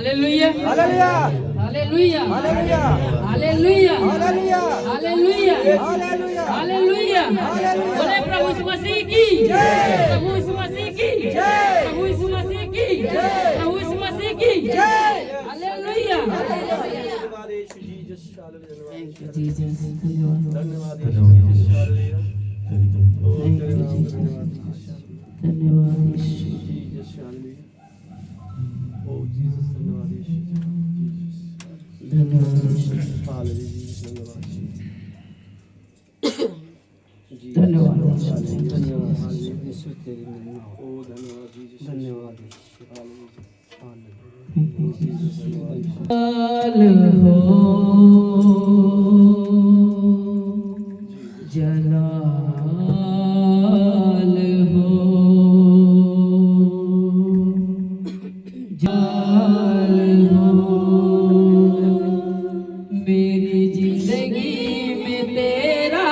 Hallelujah hallelujah hallelujah hallelujah hallelujah hallelujah hallelujah hallelujah hallelujah hallelujah. बोले प्रभु यीशु मसीह की जय। प्रभु यीशु मसीह की जय। प्रभु यीशु मसीह की जय। प्रभु यीशु मसीह की जय। हालेलुया धन्यवाद यीशु Jesus hallelujah thank you Jesus धन्यवाद धन्यवाद यीशु जीसस हालेलुया ओ थैंक तेरे यू नाम जीसस धन्यवाद धन्यवाद यीशु जीसस हालेलुया ओ जीसस धन्यवाद यीशु धन्यवाद यीशु हालेलुया जीसस धन्यवाद धन्यवाद धन्यवाद हालेलुया यीशु तेरे नाम ओ धन्यवाद जीसस धन्यवाद यीशु हालेलुया जलाल हो जलाल हो जलाल हो मेरी जिंदगी में तेरा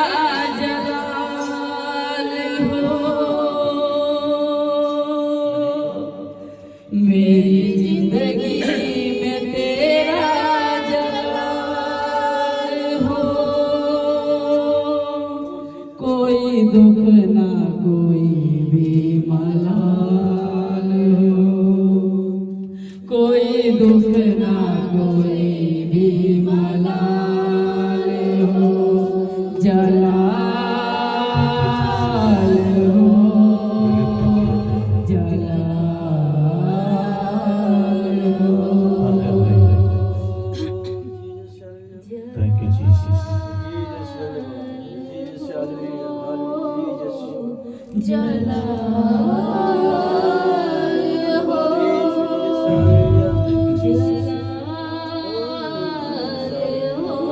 जलाल हो मेरी जिंदगी में तेरा जलाल हो कोई दुख ना कोई भी मलाल हो कोई दुख ना कोई भी मलाल हो जलाल हो जलाल हो Thank you, Jesus. जलाल हो जलाल हो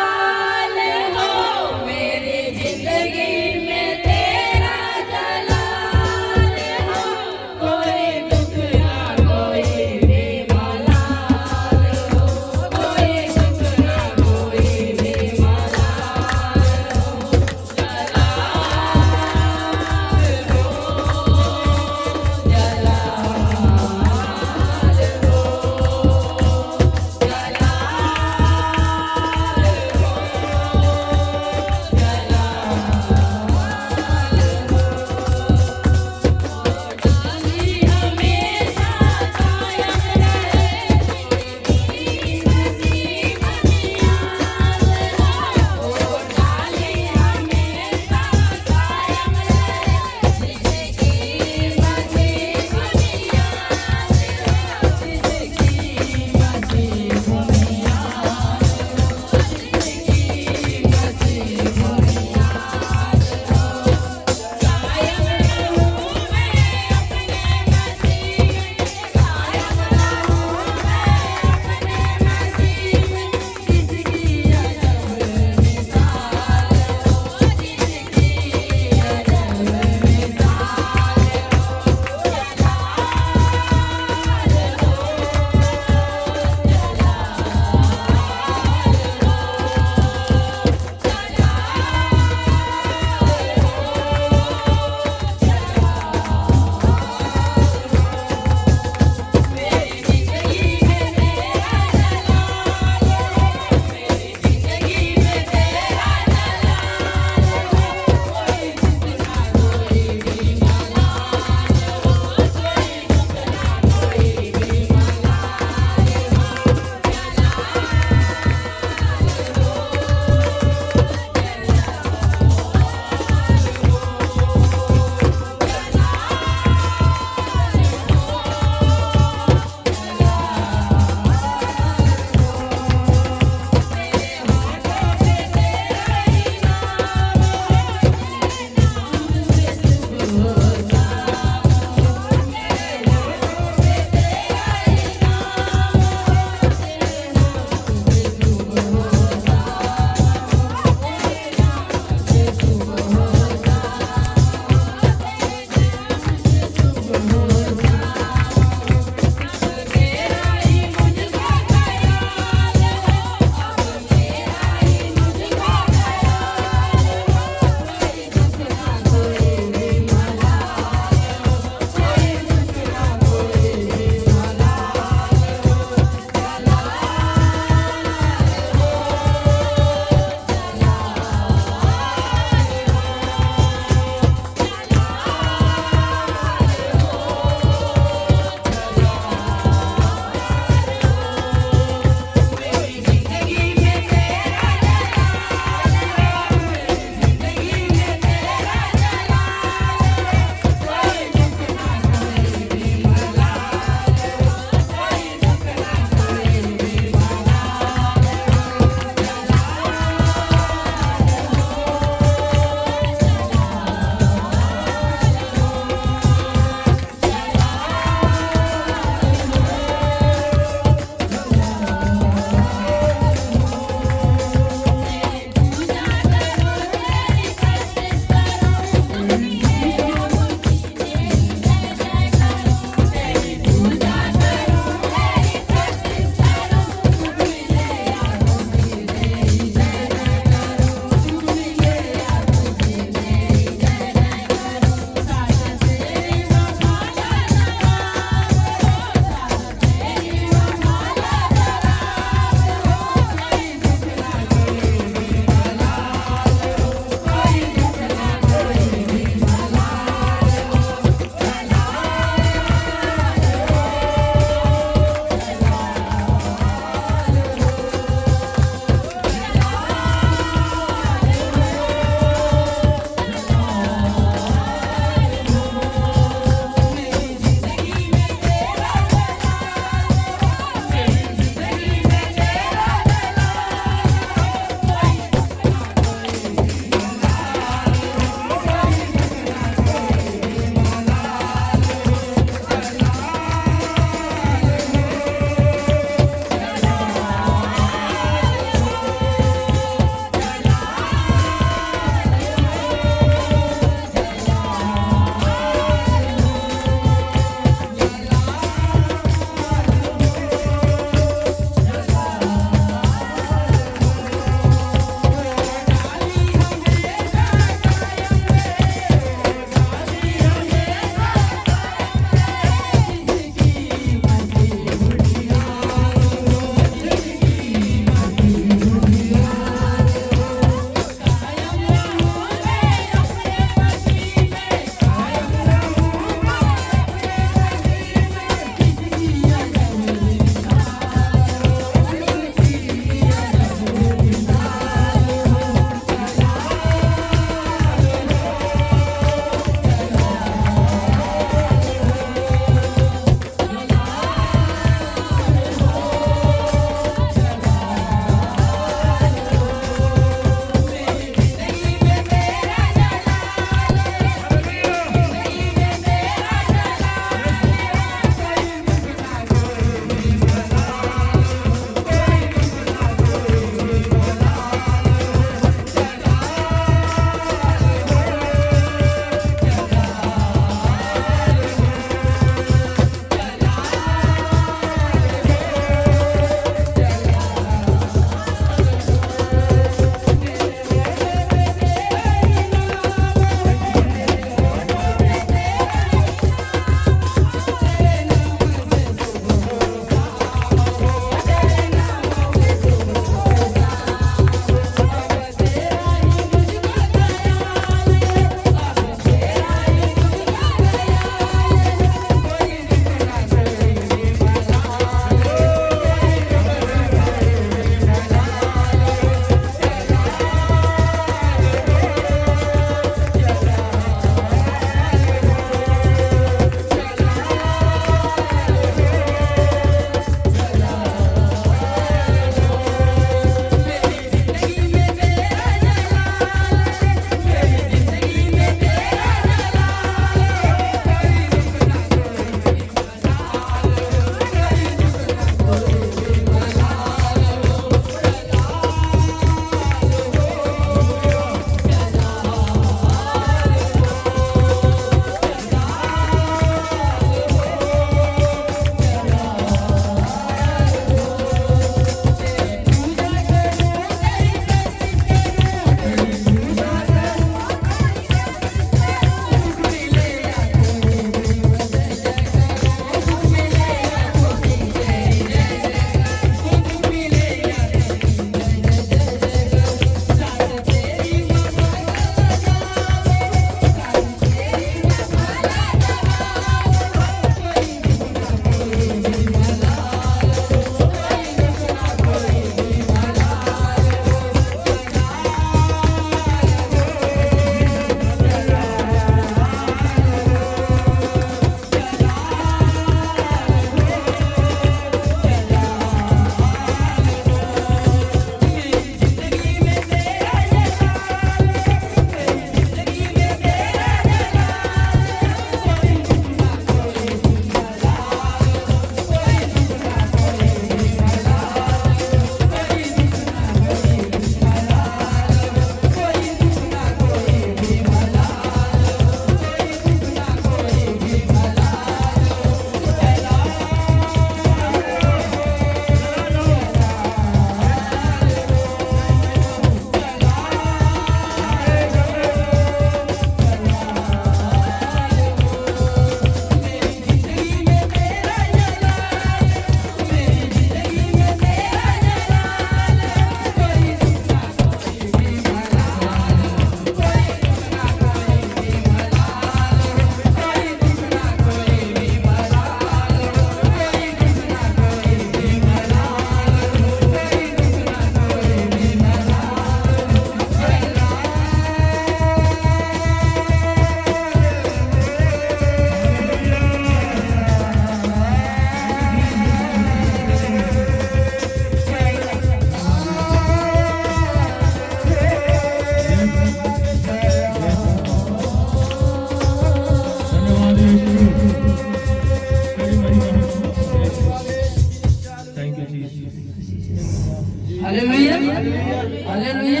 हालेलुया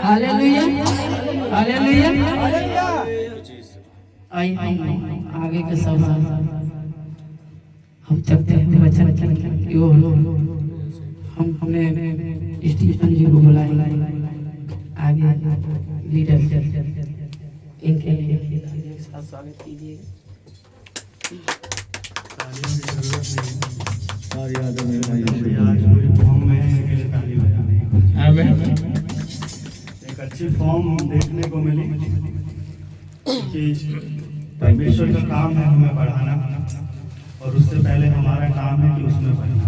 हालेलुया हालेलुया। आई हम आगे के सवाल हम चलते हैं वचन की ओर। हमने स्टीफन जी को बुलाया आगे लीडर इनके साथ स्वागत कीजिए। एक अच्छी फॉर्म देखने को मिली कि परमेश्वर का काम है हमें बढ़ाना, और उससे पहले हमारा काम है कि उसमें बढ़ना।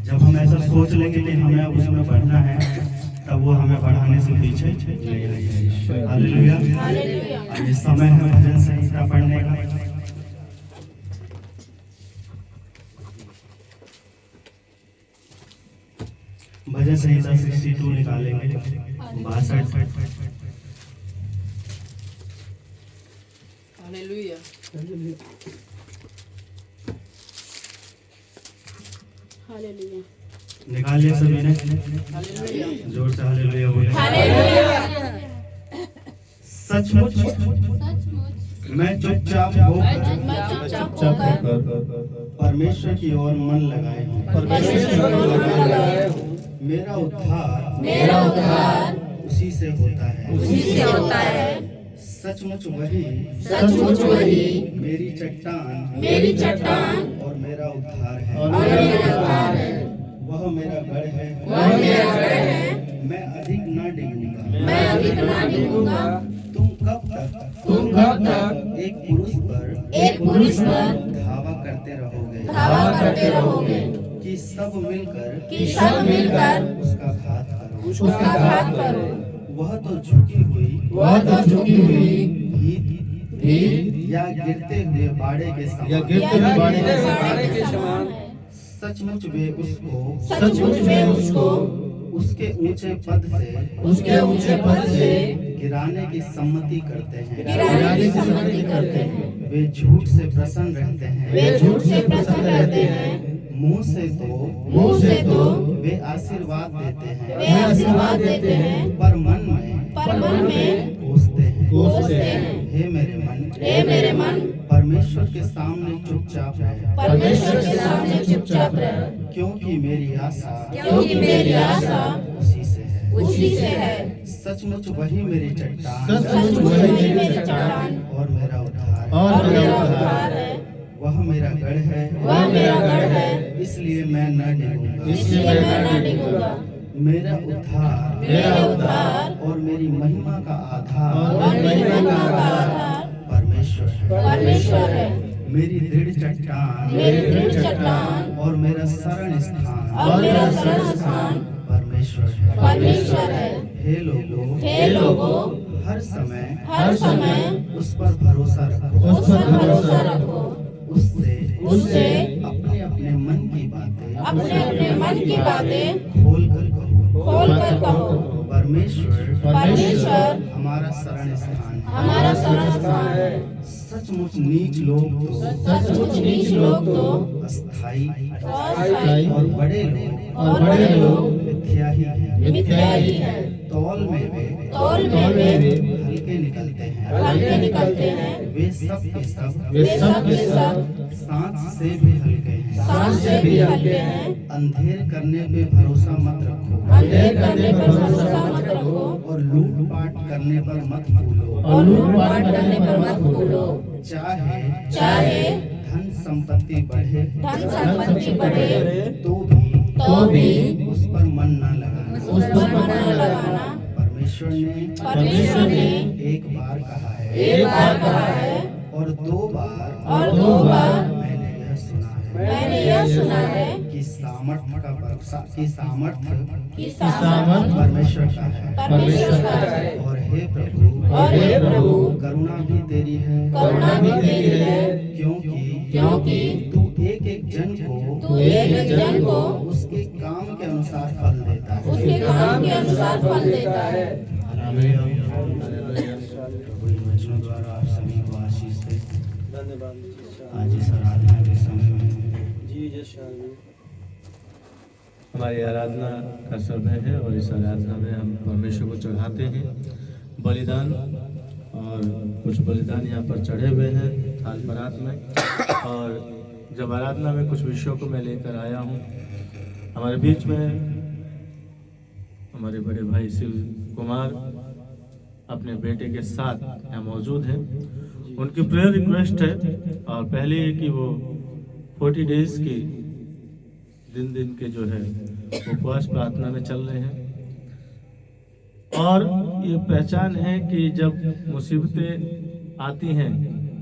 जब हम ऐसा सोच लेंगे कि हमें उसमें बढ़ना है, तब वो हमें बढ़ाने से पीछे नहीं रहेगा। हालेलुया। अब इस समय है भजन संहिता पढ़ने का। भजन संहिता 62 निकालेंगे, 62। हालेलुया हालेलुया निकालिए सभी ने, हालेलुया जोर से हालेलुया बोले। सचमुच मैं चुपचाप होकर परमेश्वर की ओर मन लगाए हूँ। मेरा उद्धार उसी से होता है। सचमुच वही मेरी चट्टान और मेरा उद्धार है। वह मेरा गढ़ है, मैं अधिक ना डिगूंगा। तुम कब तक एक पुरुष पर धावा करते रहोगे कि सब मिलकर उसका घात करो। वह तो झुकी हुई भीत या गिरते हुए बाड़े के समान। सचमुच वे उसको उसके ऊंचे पद से गिराने की सम्मति करते हैं। वे झूठ से प्रसन्न रहते हैं। मुंह से तो वे आशीर्वाद देते हैं, पर मन में कोसते हैं। हे मेरे मन, परमेश्वर के सामने चुपचाप रहे, क्योंकि मेरी आशा उसी से है। सचमुच वही मेरी चट्टान और मेरा उद्धार है। वह मेरा गढ़ है, इसलिए मैं न डिगूंगा। मेरा उद्धार और मेरी महिमा का आधार परमेश्वर है। मेरी दृढ़ चट्टान और मेरा शरण स्थान परमेश्वर है। हे लोगों, हर समय उस पर भरोसा रखो। उससे अपने अपने मन की बातें खोल कर कहो। परमेश्वर हमारा शरण स्थान है। सचमुच नीच लोग तो अस्थाई और बड़े लोग मिथ्या ही हैं। तौल में वे हल्के निकलते हैं। वे सब के सब सांस से भी हल्के हैं। अंधेर करने पे भरोसा मत रखो, और लूटपाट करने पर मत भूलो। चाहे धन संपत्ति बढ़े तो भी उस पर मन न लगाना। परमेश्वर ने एक बार कहा है, और दो बार मैंने यह सुना है कि सामर्थ परमेश्वर का है। और हे प्रभु, करुणा भी तेरी है, क्योंकि तू एक जन को उसके काम के अनुसार फल देता है। वचनों द्वारा आप सभी को आशीष दे। धन्यवाद। आज इस आराधना के समय में हमारी आराधना का समय है और इस आराधना में हम परमेश्वर को चढ़ाते हैं बलिदान, और कुछ बलिदान यहाँ पर चढ़े हुए हैं थाल परात में। और जब आराधना में कुछ विषयों को मैं लेकर आया हूँ, हमारे बीच में हमारे बड़े भाई शिव कुमार अपने बेटे के साथ यहाँ मौजूद हैं। उनकी प्रेयर रिक्वेस्ट है, और पहले है कि वो 40 डेज की दिन के जो है उपवास प्रार्थना में चल रहे हैं। और ये पहचान है कि जब मुसीबतें आती हैं,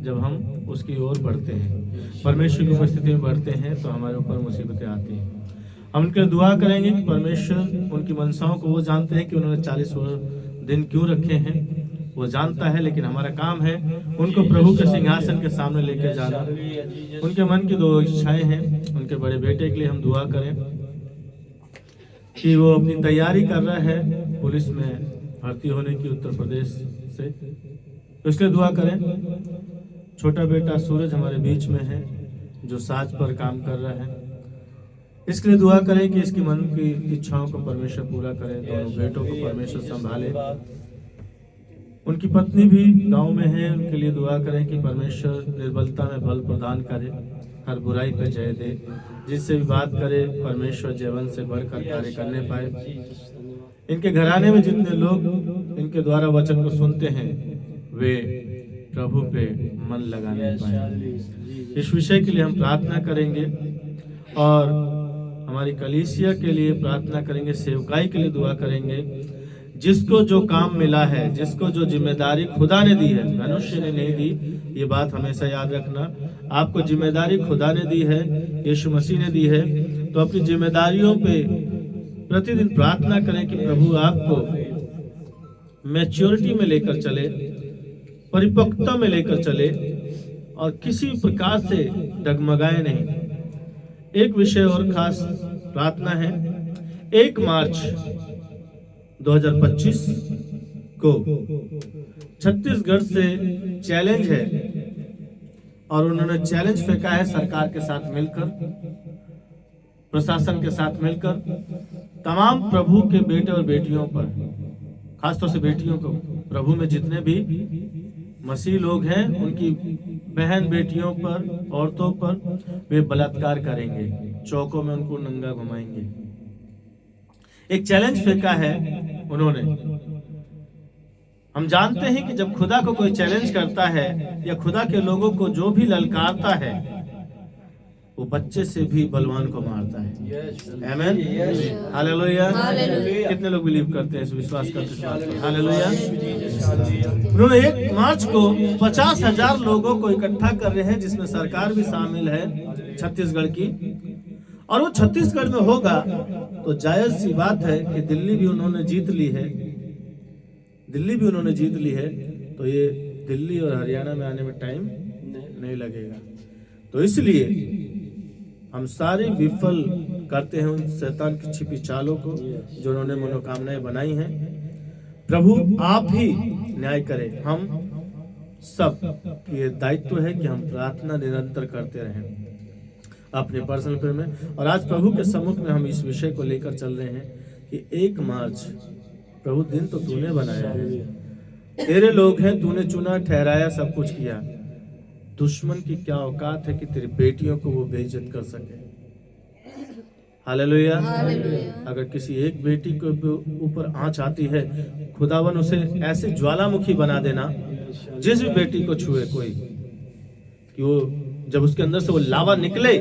जब हम उसकी ओर बढ़ते हैं, परमेश्वर की उपस्थिति में बढ़ते हैं, तो हमारे ऊपर मुसीबतें आती हैं। हम उनके दुआ करेंगे कि परमेश्वर उनकी मनसाओं को, वो जानते हैं कि उन्होंने 40 दिन क्यों रखे हैं, वो जानता है, लेकिन हमारा काम है उनको प्रभु के सिंहासन के सामने लेकर जाना। उनके मन की 2 इच्छाएं हैं। उनके बड़े बेटे के लिए हम दुआ करें कि वो अपनी तैयारी कर रहा है पुलिस में भर्ती होने की उत्तर प्रदेश से, तो इसके लिए दुआ करें। छोटा बेटा सूरज हमारे बीच में है जो साज पर काम कर रहा है, इसके लिए दुआ करें कि इसकी मन की इच्छाओं को परमेश्वर पूरा करे। दोनों बेटों को परमेश्वर संभाले। उनकी पत्नी भी गांव में है, उनके लिए दुआ करें कि परमेश्वर निर्बलता में बल प्रदान करे, हर बुराई पर जय दे। जिससे भी बात करे परमेश्वर जीवन से बढ़कर कार्य करने पाए। इनके घराने में जितने लोग इनके द्वारा वचन को सुनते हैं, वे प्रभु पे मन लगाने पाए। इस विषय के लिए हम प्रार्थना करेंगे, और हमारी कलीसिया के लिए प्रार्थना करेंगे, सेवकाई के लिए दुआ करेंगे। जिसको जो काम मिला है, जिसको जो जिम्मेदारी खुदा ने दी है, मनुष्य ने नहीं दी, ये बात हमेशा याद रखना। आपको जिम्मेदारी खुदा ने दी है, यीशु मसीह ने दी है, तो अपनी जिम्मेदारियों पे प्रतिदिन प्रार्थना करें कि प्रभु आपको मैच्योरिटी में लेकर चले, परिपक्वता में लेकर चले, और किसी प्रकार से डगमगाए नहीं। एक विषय और खास प्रार्थना है। 1 मार्च 2025 को छत्तीसगढ़ से चैलेंज है, और उन्होंने चैलेंज फेंका है सरकार के साथ मिलकर, प्रशासन के साथ मिलकर, तमाम प्रभु के बेटे और बेटियों पर, खासतौर से बेटियों को, प्रभु में जितने भी मसीह लोग हैं उनकी बहन बेटियों पर, औरतों पर वे बलात्कार करेंगे, चौकों में उनको नंगा घुमाएंगे। एक चैलेंज फेंका है उन्होंने। हम जानते हैं कि जब खुदा को कोई चैलेंज करता है, या खुदा के लोगों को जो भी ललकारता है, वो बच्चे से भी बलवान को मारता है। आमीन, हालेलुया। कितने लोग बिलीव करते हैं, विश्वास करते हैं? हालेलुया। उन्होंने 1 मार्च को 50,000 लोगों को इकट्ठा कर रहे हैं, जिसमें सरकार भी शामिल है छत्तीसगढ़ की, और वो छत्तीसगढ़ में होगा तो जायज सी बात है कि दिल्ली भी उन्होंने जीत ली है, दिल्ली भी उन्होंने जीत ली है, तो ये दिल्ली और हरियाणा में आने में टाइम नहीं लगेगा। तो इसलिए हम सारे विफल करते हैं उन शैतान की छिपी चालों को जो उन्होंने मनोकामनाएं बनाई हैं। प्रभु आप ही न्याय करें। हम सब ये दायित्व है कि हम प्रार्थना निरंतर करते रहें अपने पर्सनल प्रेयर में। और आज प्रभु के सम्मुख में हम इस विषय को लेकर चल रहे हैं कि 1 मार्च प्रभु दिन तो तूने बनाया है, तेरे लोग हैं, तूने चुना, ठहराया, सब कुछ किया। दुश्मन की क्या औकात है कि तेरी बेटियों को वो बेइज्जत कर सके। हालेलुया। अगर किसी एक बेटी के ऊपर आंच आती है, खुदावन उसे ऐसे ज्वालामुखी बना देना, जिस भी बेटी को छुए कोई, कि वो जब उसके अंदर से वो लावा निकले,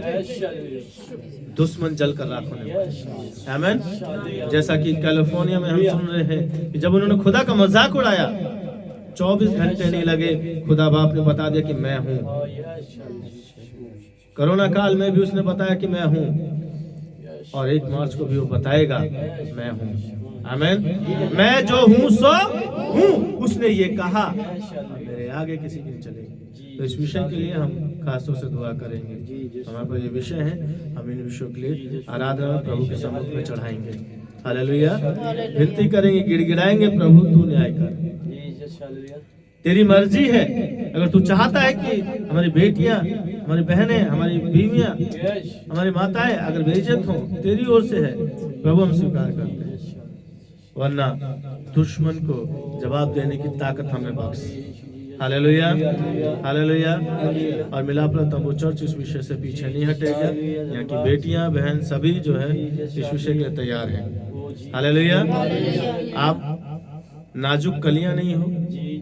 दुश्मन जल कर राख होने वाला। आमीन। जैसा कि कैलिफोर्निया में हम सुन रहे हैं कि जब उन्होंने खुदा का मजाक उड़ाया, 24 घंटे नहीं लगे, खुदा बाप ने बता दिया कि मैं हूं। कोरोना काल में भी उसने बताया कि मैं हूं, और 1 मार्च को भी वो बताएगा मैं हूं। आमीन। मैं जो हूं सो हूं, उसने ये कहा, मेरे आगे किसी की नहीं चलेगी। तो इस विषय के लिए हम खासतौर से दुआ करेंगे। हमारे पास ये विषय है, हम इन विषयों के लिए आराधना में प्रभु के सम्मुख में चढ़ाएंगे। हालेलुया। विनती करेंगे, गिड़गिड़ाएंगे, प्रभु तू न्याय कर, तेरी मर्जी है। अगर तू चाहता है कि हमारी बेटियां, हमारी बहनें, हमारी बीवियां, हमारी माताएं अगर बेइज्जत हो, तेरी ओर से है प्रभु, हम स्वीकार करते हैं, वरना दुश्मन को जवाब देने की ताकत हमें बख्श। Hallelujah, hallelujah. और मिलापरा तंबू चर्च इस विषय से पीछे नहीं हटेगा। यहाँ की बेटियां, बहन सभी जो है इस विषय के लिए तैयार हैं। हालेलुया। आप नाजुक कलियां नहीं हो,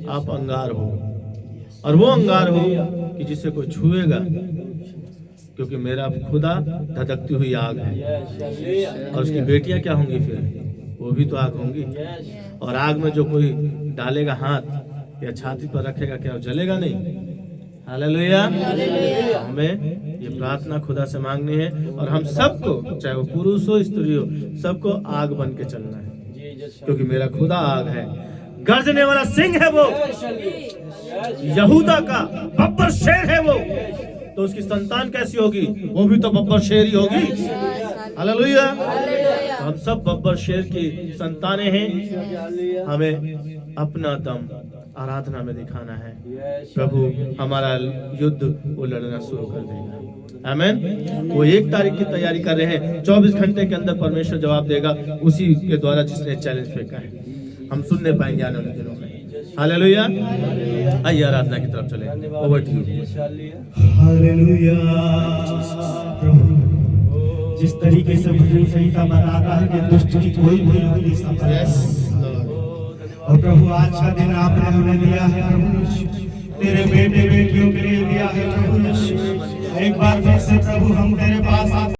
आप अंगार हो, और वो अंगार हो कि जिसे कोई छुएगा, क्योंकि मेरा खुदा धधकती हुई आग है। और उसकी बेटियां क्या होंगी फिर? वो भी तो आग होंगी। और आग में जो कोई डालेगा हाथ या छाती पर रखेगा, क्या वो जलेगा नहीं? हालेलुया। हमें ये प्रार्थना खुदा से मांगनी है, और हम सबको, चाहे वो पुरुष हो स्त्री हो, सबको आग बन के चलना है, क्योंकि मेरा खुदा आग है। गर्जने वाला सिंह है वो, यहूदा का बब्बर शेर है वो, तो उसकी संतान कैसी होगी? वो भी तो बब्बर शेर ही होगी। हालेलुया। तो हम सब बब्बर शेर की संतानें हैं। हमें अपना दम आराधना में दिखाना है। प्रभु हमारा युद्ध वो लड़ना शुरू कर देगा। आमीन। वो 1 तारीख की तैयारी कर रहे हैं, 24 घंटे के अंदर परमेश्वर जवाब देगा, उसी के द्वारा जिसने चैलेंज फेंका है। हम सुनने पाएंगे आने वाले दिनों में। हालेलुया। आइए आराधना की तरफ चले। Over to you. हालेलुया। प्रभु जिस तरीके से भजन संहिता बताता है कि दुष्ट की कोई भी युक्ति सफल नहीं। और प्रभु आज का दिन आपने हमें दिया है प्रभु यीशु, तेरे बेटे बेटियों के लिए दिया है प्रभु यीशु। एक बार फिर से प्रभु हम तेरे पास